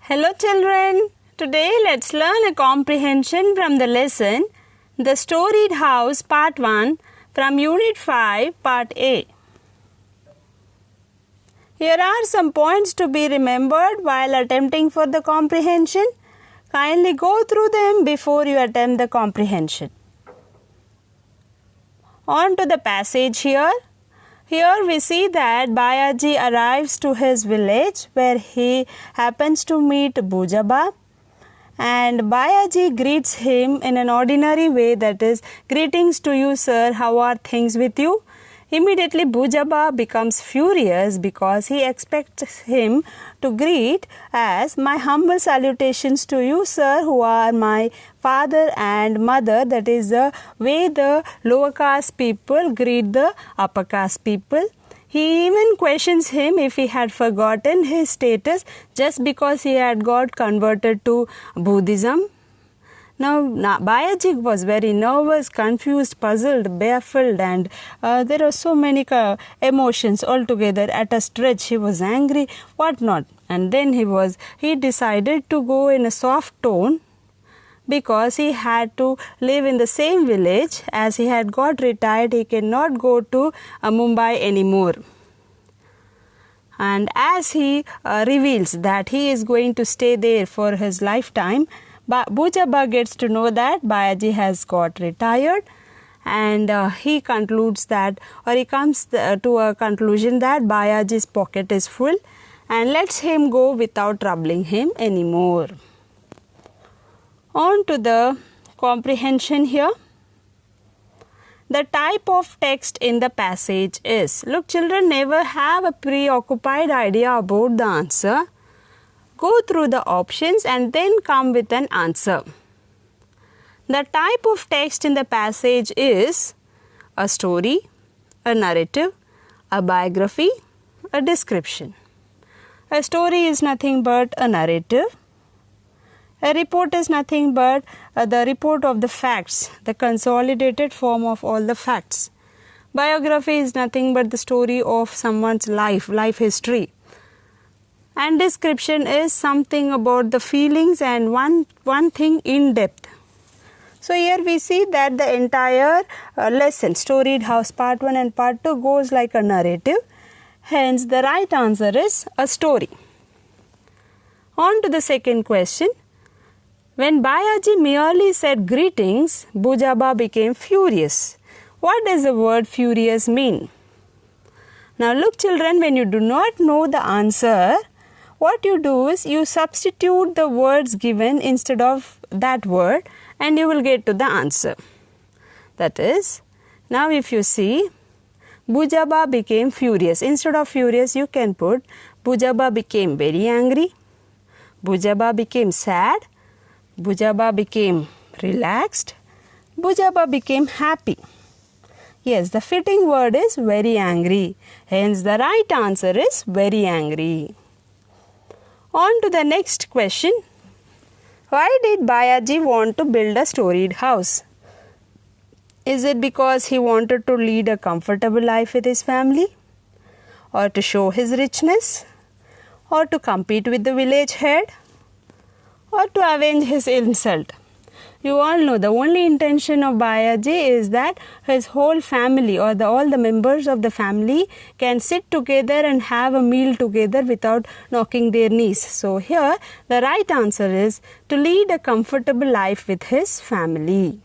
Hello children, today let's learn a comprehension from the lesson The Storied House Part 1 from Unit 5 Part A. Here are some points to be remembered while attempting for the comprehension. Kindly go through them before you attempt the comprehension. On to the passage here. Here we see that Bayaji arrives to his village where he happens to meet Bujaba, and Bayaji greets him in an ordinary way, that is, greetings to you sir, how are things with you? Immediately Bujaba becomes furious because he expects him to greet as my humble salutations to you sir, who are my father and mother. That is the way the lower caste people greet the upper caste people. He even questions him if he had forgotten his status just because he had got converted to Buddhism. Now, Bayaji was very nervous, confused, puzzled, baffled, and there were so many emotions altogether at a stretch. He was angry, what not. And then he decided to go in a soft tone because he had to live in the same village. As he had got retired, he cannot go to Mumbai anymore. And as he reveals that he is going to stay there for his lifetime, Bujaba gets to know that Bayaji has got retired, and he concludes that, or he comes to a conclusion that Bayaji's pocket is full and lets him go without troubling him anymore. On to the comprehension here. The type of text in the passage is, look children, never have a preoccupied idea about the answer. Go through the options and then come with an answer. The type of text in the passage is a story, a narrative, a biography, a description. A story is nothing but a narrative. A report is nothing but the report of the facts, the consolidated form of all the facts. Biography is nothing but the story of someone's life history. And description is something about the feelings and one thing in depth. So here we see that the entire lesson, Storied House Part 1 and Part 2, goes like a narrative. Hence, the right answer is a story. On to the second question. When Bayaji merely said greetings, Bujaba became furious. What does the word furious mean? Now look children, when you do not know the answer, what you do is you substitute the words given instead of that word and you will get to the answer. That is, now if you see, Bujaba became furious. Instead of furious, you can put Bujaba became very angry, Bujaba became sad, Bujaba became relaxed, Bujaba became happy. Yes, the fitting word is very angry. Hence, the right answer is very angry. On to the next question. Why did Bayaji want to build a storied house? Is it because he wanted to lead a comfortable life with his family? Or to show his richness? Or to compete with the village head? Or to avenge his insult? You all know the only intention of Bayaji is that his whole family or all the members of the family can sit together and have a meal together without knocking their knees. So here the right answer is to lead a comfortable life with his family.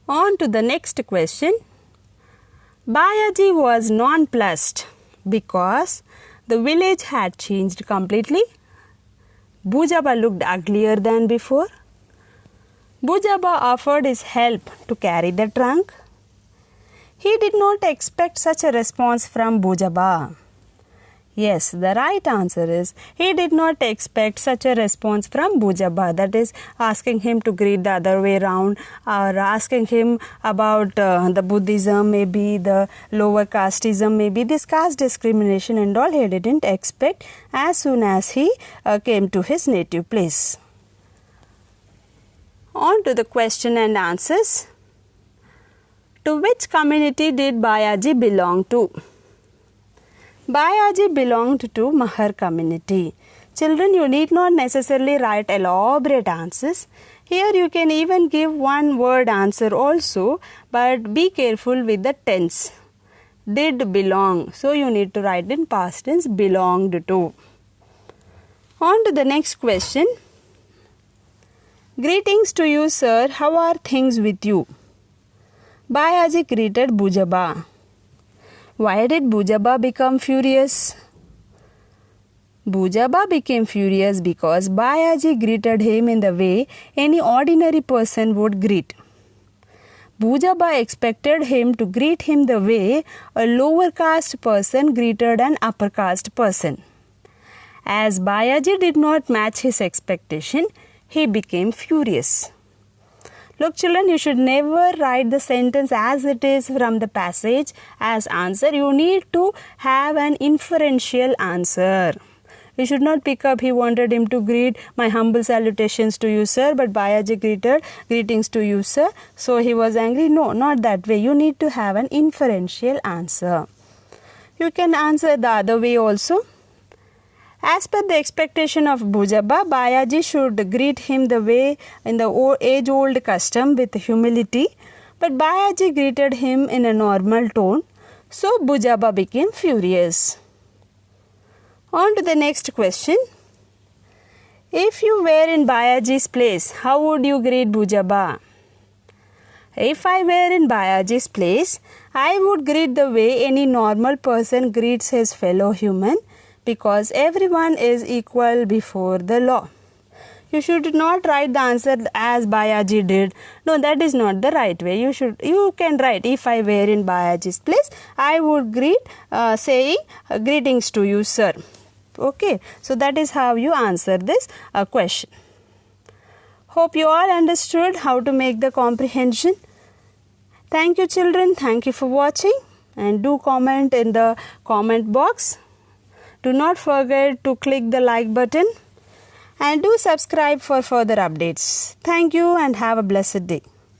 On to the next question. Bayaji was nonplussed because the village had changed completely. Bujaba looked uglier than before. Bujaba offered his help to carry the trunk. He did not expect such a response from Bujaba. Yes, the right answer is he did not expect such a response from Bujaba. That is, asking him to greet the other way around, or asking him about the Buddhism, maybe the lower casteism, maybe this caste discrimination and all. He didn't expect as soon as he came to his native place. On to the question and answers. To which community did Bayaji belong to? Bayaji belonged to Mahar community. Children, you need not necessarily write elaborate answers. Here you can even give one word answer also, but be careful with the tense. Did belong. So you need to write in past tense, belonged to. On to the next question. Greetings to you, sir. How are things with you? Bayaji greeted Bujaba. Why did Bujaba become furious? Bujaba became furious because Bayaji greeted him in the way any ordinary person would greet. Bujaba expected him to greet him the way a lower caste person greeted an upper caste person. As Bayaji did not match his expectation, he became furious. Look, children, you should never write the sentence as it is from the passage as answer. You need to have an inferential answer. You should not pick up, he wanted him to greet, my humble salutations to you, sir, but Bayaji greeted, greetings to you, sir. So he was angry. No, not that way. You need to have an inferential answer. You can answer the other way also. As per the expectation of Bujaba, Bayaji should greet him the way in the age-old custom with humility, but Bayaji greeted him in a normal tone, so Bujaba became furious. On to the next question. If you were in Bayaji's place, how would you greet Bujaba? If I were in Bayaji's place, I would greet the way any normal person greets his fellow human, because everyone is equal before the law. You should not write the answer as Bayaji did. No, that is not the right way. You can write, if I were in Bayaji's place, I would greet saying greetings to you, sir. Okay, so that is how you answer this question. Hope you all understood how to make the comprehension. Thank you, children. Thank you for watching, and do comment in the comment box. Do not forget to click the like button and do subscribe for further updates. Thank you and have a blessed day.